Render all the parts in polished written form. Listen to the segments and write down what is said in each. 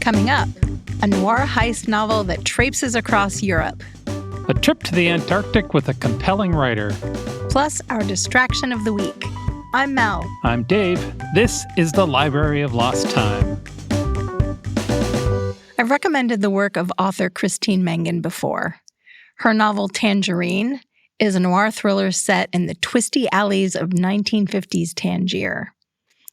Coming up, a noir heist novel that traipses across Europe. A trip to the Antarctic with a compelling writer. Plus, our distraction of the week. I'm Mel. I'm Dave. This is the Library of Lost Time. I've recommended the work of author Christine Mangan before. Her novel Tangerine is a noir thriller set in the twisty alleys of 1950s Tangier.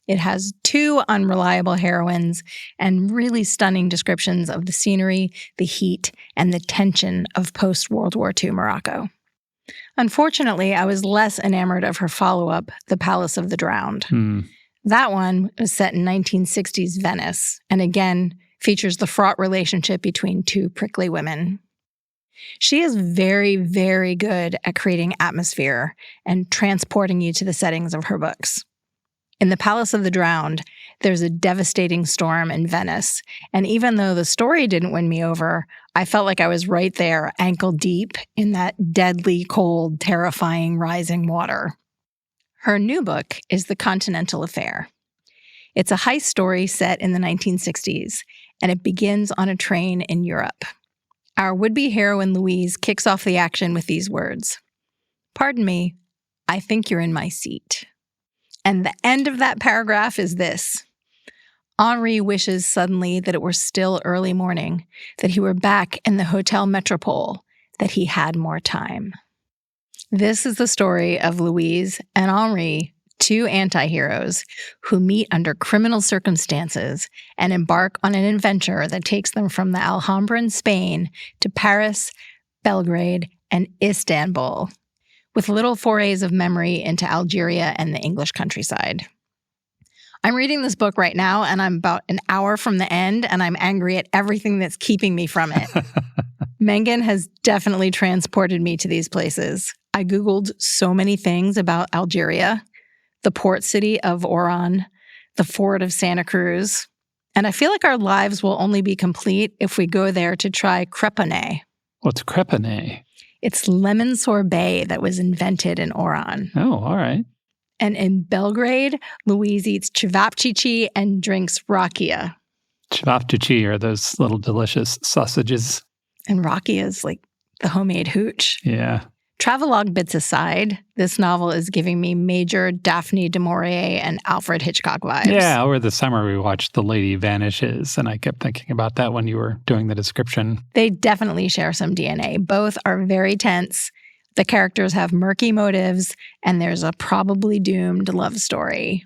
It has two unreliable heroines and really stunning descriptions of the scenery, the heat, and the tension of post-World War II Morocco. Unfortunately, I was less enamored of her follow-up, The Palace of the Drowned. That one was set in 1960s Venice, and again features the fraught relationship between two prickly women. She is very, very good at creating atmosphere and transporting you to the settings of her books. In The Palace of the Drowned, there's a devastating storm in Venice, and even though the story didn't win me over, I felt like I was right there, ankle deep, in that deadly, cold, terrifying rising water. Her new book is The Continental Affair. It's a heist story set in the 1960s, and it begins on a train in Europe. Our would-be heroine Louise kicks off the action with these words, "Pardon me, I think you're in my seat." And the end of that paragraph is this. Henri wishes suddenly that it were still early morning, that he were back in the Hotel Metropole, that he had more time. This is the story of Louise and Henri, two anti-heroes who meet under criminal circumstances and embark on an adventure that takes them from the Alhambra in Spain to Paris, Belgrade, and Istanbul, with little forays of memory into Algeria and the English countryside. I'm reading this book right now, and I'm about an hour from the end, and I'm angry at everything that's keeping me from it. Mangan has definitely transported me to these places. I Googled so many things about Algeria, the port city of Oran, the fort of Santa Cruz, and I feel like our lives will only be complete if we go there to try creponnay. What's creponnay? It's lemon sorbet that was invented in Oran. Oh, all right. And in Belgrade, Louise eats cevapcici and drinks rakia. Cevapcici are those little delicious sausages. And rakia is like the homemade hooch. Yeah. Travelogue bits aside, this novel is giving me major Daphne du Maurier and Alfred Hitchcock vibes. Yeah, over the summer we watched The Lady Vanishes, and I kept thinking about that when you were doing the description. They definitely share some DNA. Both are very tense. The characters have murky motives, and there's a probably doomed love story.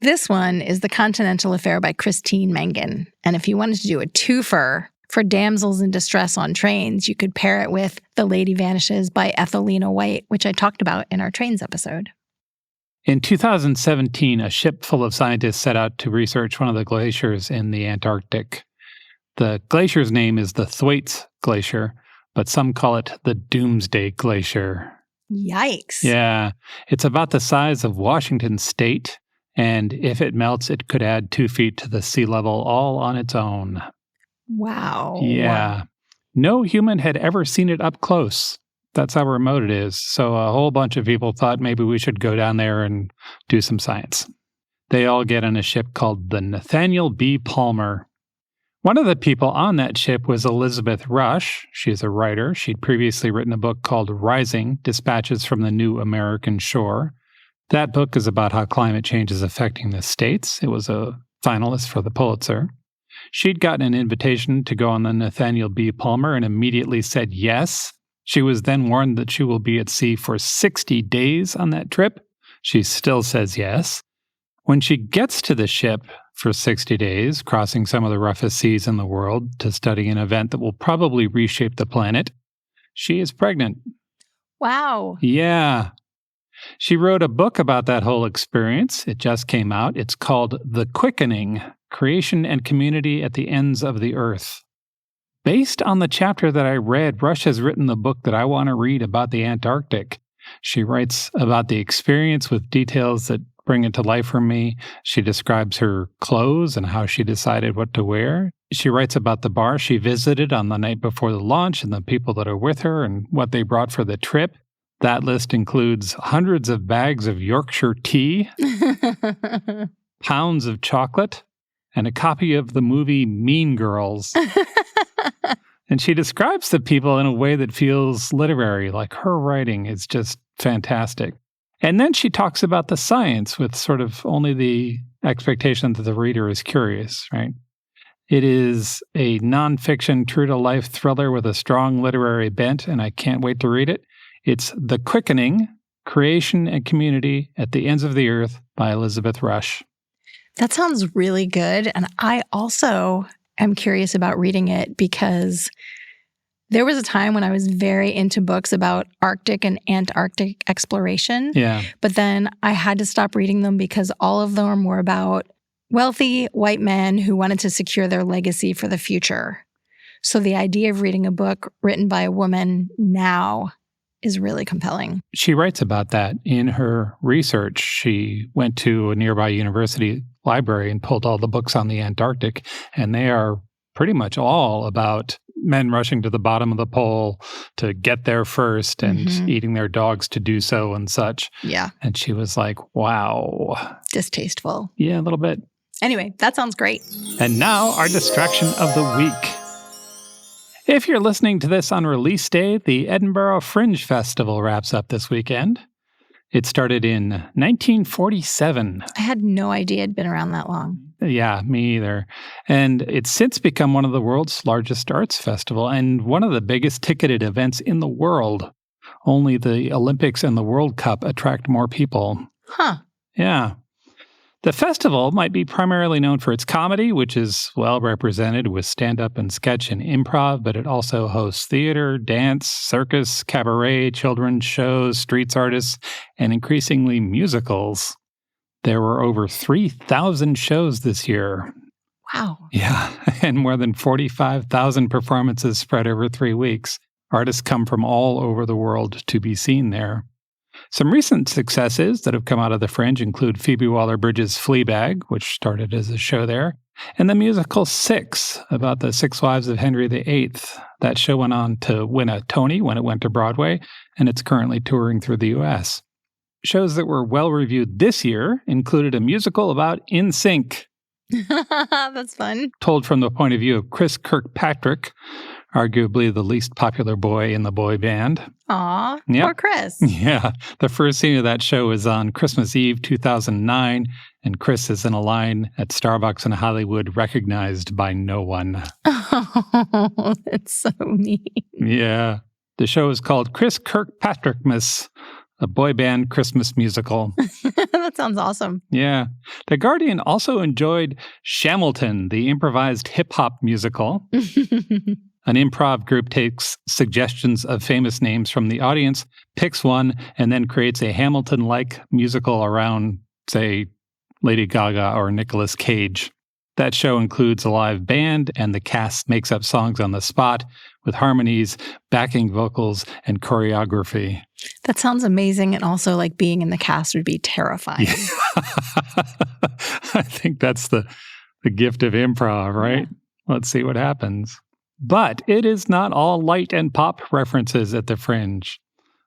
This one is The Continental Affair by Christine Mangan. And if you wanted to do a twofer for damsels in distress on trains, you could pair it with The Lady Vanishes by Ethelina White, which I talked about in our trains episode. In 2017, a ship full of scientists set out to research one of the glaciers in the Antarctic. The glacier's name is the Thwaites Glacier, but some call it the Doomsday Glacier. Yikes. Yeah, it's about the size of Washington State, and if it melts, it could add 2 feet to the sea level all on its own. Wow. Yeah. No human had ever seen it up close. That's how remote it is. So a whole bunch of people thought maybe we should go down there and do some science. They all get on a ship called the Nathaniel B. Palmer. One of the people on that ship was Elizabeth Rush. She's a writer. She'd previously written a book called Rising, Dispatches from the New American Shore. That book is about how climate change is affecting the states. It was a finalist for the Pulitzer. She'd gotten an invitation to go on the Nathaniel B. Palmer and immediately said yes. She was then warned that she will be at sea for 60 days on that trip. She still says yes. When she gets to the ship for 60 days, crossing some of the roughest seas in the world to study an event that will probably reshape the planet, she is pregnant. Wow. Yeah. She wrote a book about that whole experience. It just came out. It's called The Quickening, Creation and Community at the Ends of the Earth. Based on the chapter that I read, Rush has written the book that I want to read about the Antarctic. She writes about the experience with details that bring it to life for me. She describes her clothes and how she decided what to wear. She writes about the bar she visited on the night before the launch and the people that are with her and what they brought for the trip. That list includes hundreds of bags of Yorkshire tea, pounds of chocolate, and a copy of the movie Mean Girls. And she describes the people in a way that feels literary, like her writing is just fantastic. And then she talks about the science with sort of only the expectation that the reader is curious, right? It is a nonfiction, true-to-life thriller with a strong literary bent, and I can't wait to read it. It's The Quickening, Creation and Community at the Ends of the Earth by Elizabeth Rush. That sounds really good. And I also am curious about reading it because there was a time when I was very into books about Arctic and Antarctic exploration. Yeah. But then I had to stop reading them because all of them were about wealthy white men who wanted to secure their legacy for the future. So the idea of reading a book written by a woman now is really compelling. She writes about that in her research. She went to a nearby university library and pulled all the books on the Antarctic, and they are pretty much all about men rushing to the bottom of the pole to get there first and eating their dogs to do so and such. Yeah. And she was like, wow. Distasteful. Yeah, a little bit. Anyway, that sounds great. And now our distraction of the week. If you're listening to this on release day, the Edinburgh Fringe Festival wraps up this weekend. It started in 1947. I had no idea it'd been around that long. Yeah, me either. And it's since become one of the world's largest arts festival and one of the biggest ticketed events in the world. Only the Olympics and the World Cup attract more people. Huh. Yeah. The festival might be primarily known for its comedy, which is well represented with stand-up and sketch and improv, but it also hosts theater, dance, circus, cabaret, children's shows, streets artists, and increasingly musicals. There were over 3,000 shows this year. Wow. Yeah, and more than 45,000 performances spread over 3 weeks. Artists come from all over the world to be seen there. Some recent successes that have come out of the Fringe include Phoebe Waller-Bridge's Fleabag, which started as a show there, and the musical Six, about the 6 wives of Henry VIII. That show went on to win a Tony when it went to Broadway, and it's currently touring through the U.S. Shows that were well-reviewed this year included a musical about NSYNC. That's fun. Told from the point of view of Chris Kirkpatrick, arguably the least popular boy in the boy band. Aw, Yep. poor Chris. Yeah. The first scene of that show is on Christmas Eve, 2009, and Chris is in a line at Starbucks in Hollywood recognized by no one. Oh, that's so mean. Yeah. The show is called Chris Kirkpatrickmas, a boy band Christmas musical. That sounds awesome. Yeah. The Guardian also enjoyed Shamilton, the improvised hip-hop musical. An improv group takes suggestions of famous names from the audience, picks one, and then creates a Hamilton-like musical around, say, Lady Gaga or Nicolas Cage. That show includes a live band, and the cast makes up songs on the spot with harmonies, backing vocals, and choreography. That sounds amazing. And also, like, being in the cast would be terrifying. Yeah. I think that's the gift of improv, right? Yeah. Let's see what happens. But it is not all light and pop references at the Fringe.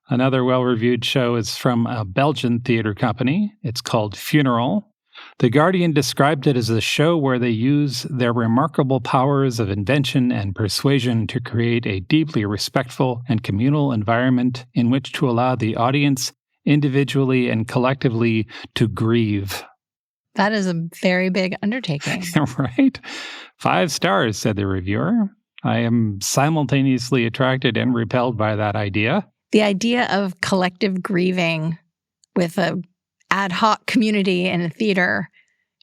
Another well-reviewed show is from a Belgian theater company. It's called Funeral. The Guardian described it as a show where they use their remarkable powers of invention and persuasion to create a deeply respectful and communal environment in which to allow the audience, individually and collectively, to grieve. That is a very big undertaking. Right? 5 stars, said the reviewer. I am simultaneously attracted and repelled by that idea. The idea of collective grieving with a ad hoc community in a theater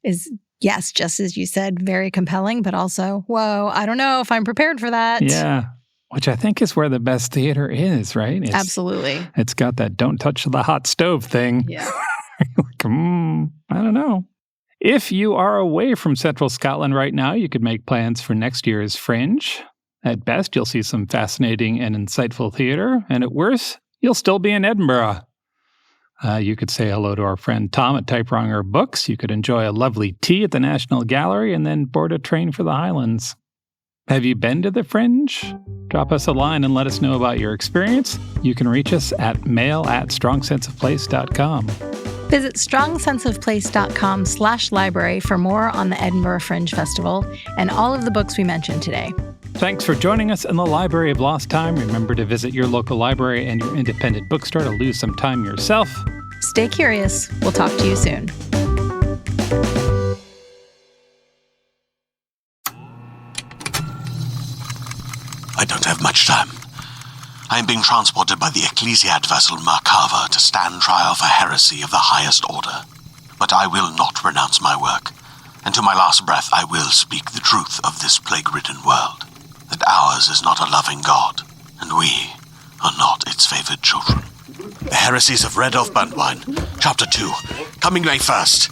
is, yes, just as you said, very compelling, but also, whoa, I don't know if I'm prepared for that. Yeah, which I think is where the best theater is, right? Absolutely. It's got that don't touch the hot stove thing. Yeah. Like, I don't know. If you are away from central Scotland right now, you could make plans for next year's Fringe. At best, you'll see some fascinating and insightful theater, and at worst, you'll still be in Edinburgh. You could say hello to our friend Tom at Typewriter Books. You could enjoy a lovely tea at the National Gallery and then board a train for the Highlands. Have you been to the Fringe? Drop us a line and let us know about your experience. You can reach us at mail@strongsenseofplace.com. Visit strongsenseofplace.com/library for more on the Edinburgh Fringe Festival and all of the books we mentioned today. Thanks for joining us in the Library of Lost Time. Remember to visit your local library and your independent bookstore to lose some time yourself. Stay curious. We'll talk to you soon. I don't have much time. I am being transported by the Ecclesiad vessel Merkava to stand trial for heresy of the highest order. But I will not renounce my work, and to my last breath I will speak the truth of this plague-ridden world, that ours is not a loving God, and we are not its favored children. The Heresies of Red Elf Burntwine, Chapter 2, coming May 1st.